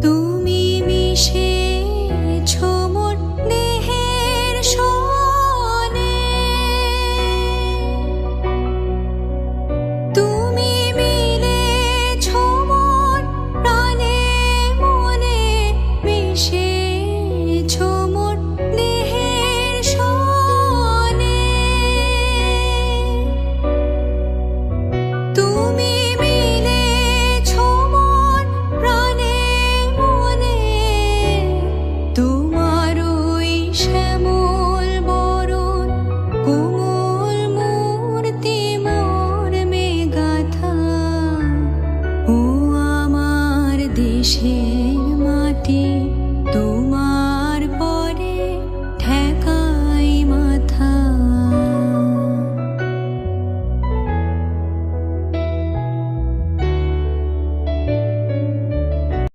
তুমি মিশেছ মোর দেহের সনে, তুমি মিলেছ মোর প্রাণে মনে, মিশেছ মোর দেহের সনে। তুমি মিলেছ মোর প্রাণে মনে, তোমার ওই শ্যামল বরণ কোমল মূর্তি মর্মে গাথা। ও আমার দেশের মাটি, তোমার